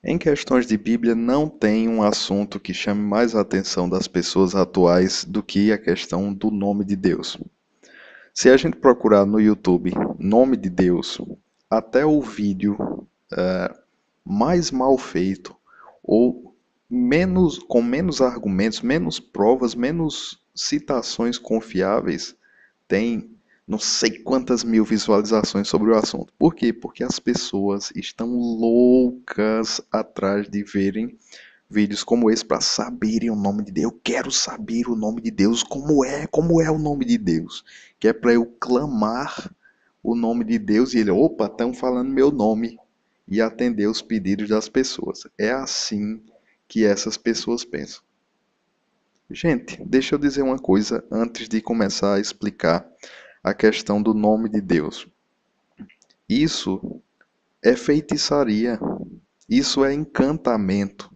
Em questões de Bíblia, não tem um assunto que chame mais a atenção das pessoas atuais do que a questão do nome de Deus. Se a gente procurar no YouTube nome de Deus, até o vídeo mais mal feito ou com menos argumentos, menos provas, menos citações confiáveis, tem não sei quantas mil visualizações sobre o assunto. Por quê? Porque as pessoas estão loucas atrás de verem vídeos como esse para saberem o nome de Deus. Eu quero saber o nome de Deus, como é o nome de Deus. Que é para eu clamar o nome de Deus e ele, opa, estão falando meu nome e atender os pedidos das pessoas. É assim que essas pessoas pensam. Gente, deixa eu dizer uma coisa antes de começar a explicar a questão do nome de Deus. Isso é feitiçaria, isso é encantamento,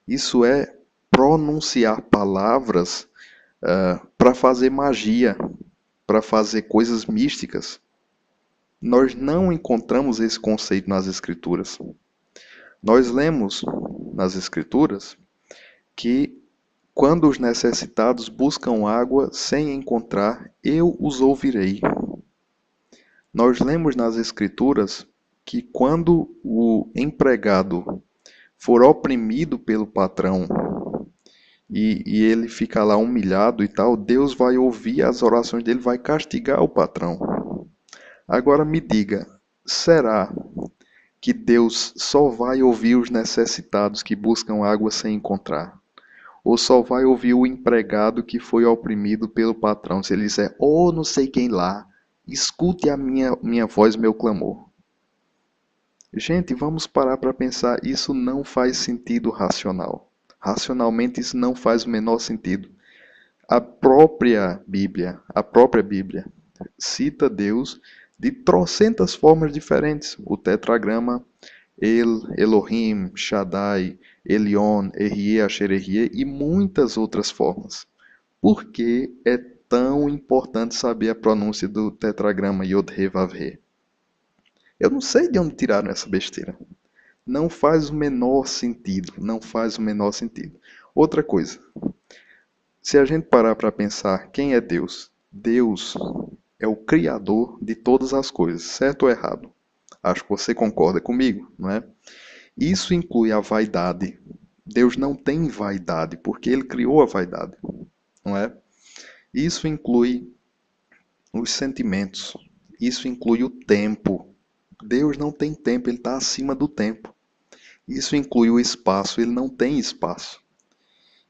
isso é pronunciar palavras para fazer magia, para fazer coisas místicas. Nós não encontramos esse conceito nas Escrituras. Nós lemos nas Escrituras que quando os necessitados buscam água sem encontrar, eu os ouvirei. Nós lemos nas Escrituras que quando o empregado for oprimido pelo patrão e ele fica lá humilhado e tal, Deus vai ouvir as orações dele, vai castigar o patrão. Agora me diga, será que Deus só vai ouvir os necessitados que buscam água sem encontrar? Ou só vai ouvir o empregado que foi oprimido pelo patrão? Se ele disser, oh, não sei quem lá, escute a minha voz, meu clamor. Gente, vamos parar para pensar, isso não faz sentido racional. Racionalmente isso não faz o menor sentido. A própria Bíblia, cita Deus de trocentas formas diferentes. O tetragrama Elohim, Shaddai, Elion, Erie, Asher, Erie e muitas outras formas. Por que é tão importante saber a pronúncia do tetragrama Yod-He Vav-He? Eu não sei de onde tiraram essa besteira. Não faz o menor sentido, não faz o menor sentido. Outra coisa, se a gente parar para pensar quem é Deus, Deus é o criador de todas as coisas, certo ou errado? Acho que você concorda comigo, não é? Isso inclui a vaidade. Deus não tem vaidade, porque ele criou a vaidade, não é? Isso inclui os sentimentos. Isso inclui o tempo. Deus não tem tempo, ele está acima do tempo. Isso inclui o espaço, ele não tem espaço.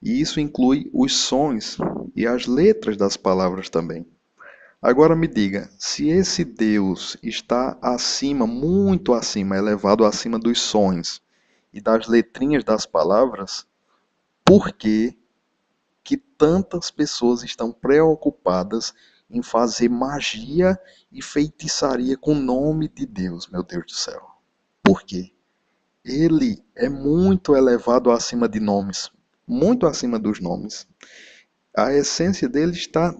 E isso inclui os sons e as letras das palavras também. Agora me diga, se esse Deus está acima, muito acima, elevado acima dos sons e das letrinhas das palavras, por que que tantas pessoas estão preocupadas em fazer magia e feitiçaria com o nome de Deus, meu Deus do céu? Por quê? Ele é muito elevado acima de nomes, muito acima dos nomes. A essência dele está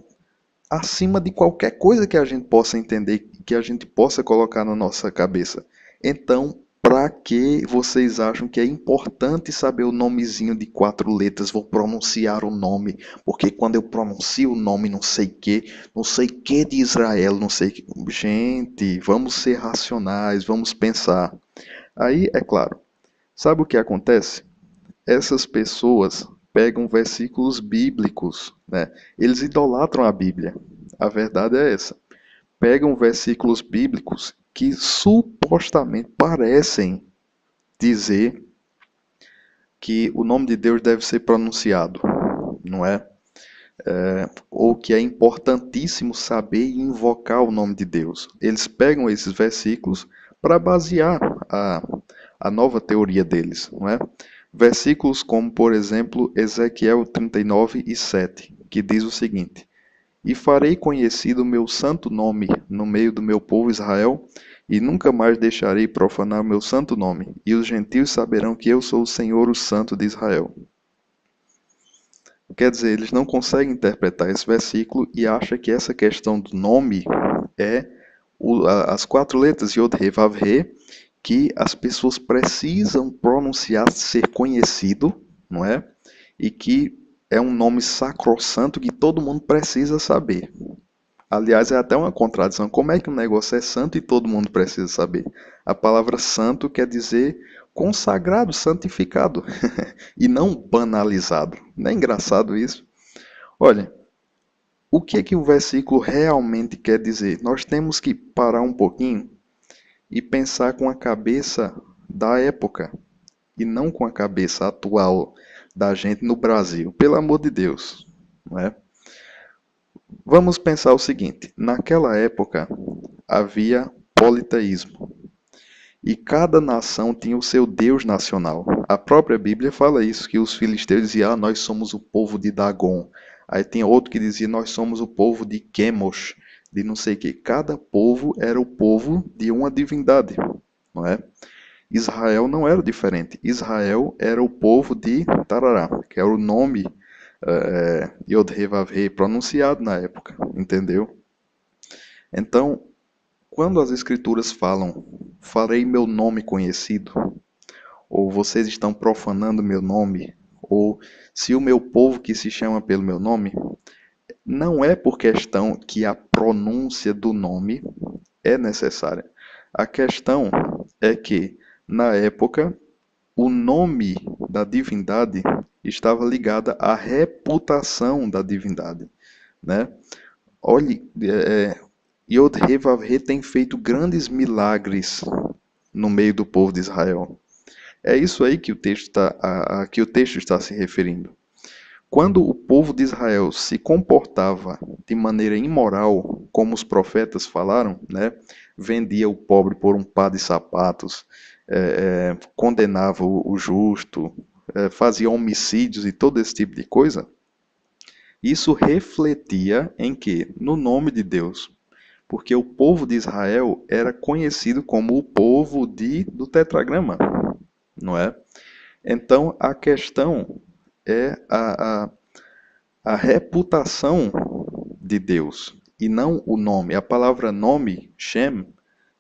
acima de qualquer coisa que a gente possa entender, que a gente possa colocar na nossa cabeça. Então, para que vocês acham que é importante saber o nomezinho de 4 letras? Vou pronunciar o nome, porque quando eu pronuncio o nome não sei que de Israel, não sei que... Gente, vamos ser racionais, vamos pensar. Aí, é claro, sabe o que acontece? Essas pessoas pegam versículos bíblicos, né? Eles idolatram a Bíblia. A verdade é essa. Pegam versículos bíblicos que supostamente parecem dizer que o nome de Deus deve ser pronunciado, não é? Ou que é importantíssimo saber e invocar o nome de Deus. Eles pegam esses versículos para basear a nova teoria deles, não é? Versículos como, por exemplo, Ezequiel 39:7, que diz o seguinte: E farei conhecido o meu santo nome no meio do meu povo Israel, e nunca mais deixarei profanar o meu santo nome, e os gentios saberão que eu sou o Senhor, o Santo de Israel. Quer dizer, eles não conseguem interpretar esse versículo e acham que essa questão do nome é as 4 letras Yod-He Vav-He, que as pessoas precisam pronunciar, ser conhecido, não é? E que é um nome sacrossanto que todo mundo precisa saber. Aliás, é até uma contradição. Como é que um negócio é santo e todo mundo precisa saber? A palavra santo quer dizer consagrado, santificado, e não banalizado. Não é engraçado isso? Olha, o que é que o versículo realmente quer dizer? Nós temos que parar um pouquinho e pensar com a cabeça da época e não com a cabeça atual da gente no Brasil. Pelo amor de Deus, não é? Vamos pensar o seguinte: naquela época havia politeísmo e cada nação tinha o seu Deus nacional. A própria Bíblia fala isso, que os filisteus diziam: nós somos o povo de Dagon. Aí tinha outro que dizia: nós somos o povo de Quemos, de não sei o que. Cada povo era o povo de uma divindade, não é? Israel não era diferente. Israel era o povo de Tarará, que era o nome Yod-Heh-Vav-Heh pronunciado na época, entendeu? Então, quando as escrituras falam, farei meu nome conhecido, ou vocês estão profanando meu nome, ou se o meu povo que se chama pelo meu nome, não é por questão que a pronúncia do nome é necessária. A questão é que, na época, o nome da divindade estava ligada à reputação da divindade, né? Olhe, Yod-Heh-Vav-Heh tem feito grandes milagres no meio do povo de Israel. É isso aí que o texto está, a que o texto está se referindo. Quando o povo de Israel se comportava de maneira imoral, como os profetas falaram, né? Vendia o pobre por um par de sapatos, condenava o justo, fazia homicídios e todo esse tipo de coisa, isso refletia em quê? No nome de Deus. Porque o povo de Israel era conhecido como o povo do tetragrama, não é? Então a questão é a reputação de Deus e não o nome. A palavra nome, Shem,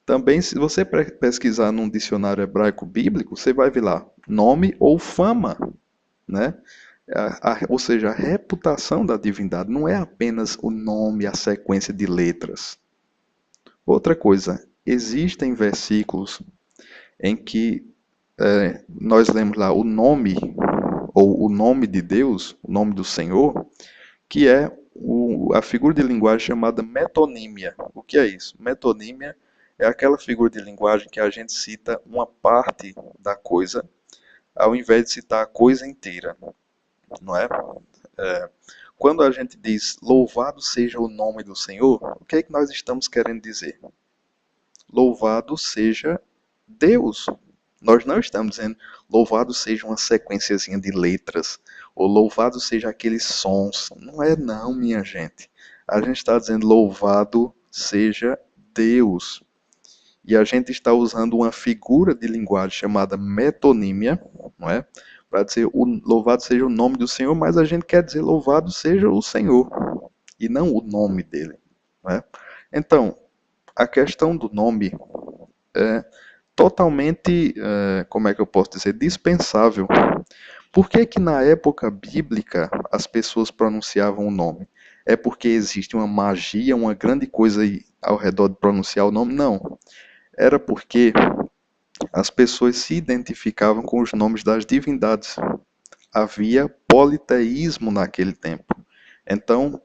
também, se você pesquisar num dicionário hebraico bíblico, você vai ver lá nome ou fama, né? Ou seja, a reputação da divindade não é apenas o nome, a sequência de letras. Outra coisa, existem versículos em que nós lemos lá o nome, ou o nome de Deus, o nome do Senhor, que é a figura de linguagem chamada metonímia. O que é isso? Metonímia é aquela figura de linguagem que a gente cita uma parte da coisa, ao invés de citar a coisa inteira, não é? Quando a gente diz louvado seja o nome do Senhor, o que é que nós estamos querendo dizer? Louvado seja Deus. Nós não estamos dizendo louvado seja uma sequenciazinha de letras, ou louvado seja aqueles sons. Não é não, minha gente. A gente está dizendo louvado seja Deus. E a gente está usando uma figura de linguagem chamada metonímia, não é? Para dizer louvado seja o nome do Senhor, mas a gente quer dizer louvado seja o Senhor, e não o nome dele, não é? Então, a questão do nome é totalmente, como é que eu posso dizer, dispensável. Por que que na época bíblica as pessoas pronunciavam o nome? É porque existe uma magia, uma grande coisa aí ao redor de pronunciar o nome? Não. Era porque as pessoas se identificavam com os nomes das divindades. Havia politeísmo naquele tempo. Então,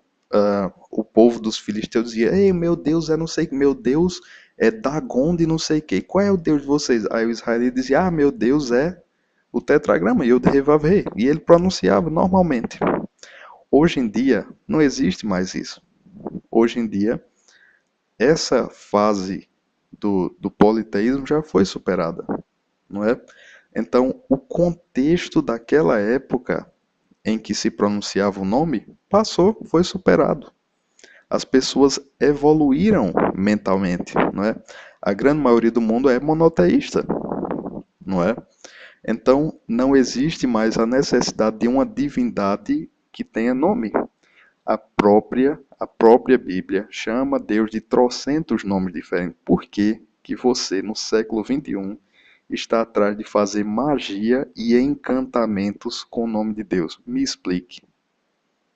o povo dos filisteus dizia: ei, meu Deus é não sei, meu Deus é Dagon de não sei o que. Qual é o Deus de vocês? Aí o israelita dizia: ah, meu Deus é o tetragrama, Yod-Heh-Vav-Heh. E ele pronunciava normalmente. Hoje em dia, não existe mais isso. Hoje em dia, essa fase do politeísmo já foi superada, não é? Então, o contexto daquela época em que se pronunciava o nome passou, foi superado. As pessoas evoluíram mentalmente, não é? A grande maioria do mundo é monoteísta, não é? Então, não existe mais a necessidade de uma divindade que tenha nome. A própria Bíblia chama Deus de trocentos nomes diferentes. Por que que você, no século XXI, está atrás de fazer magia e encantamentos com o nome de Deus? Me explique.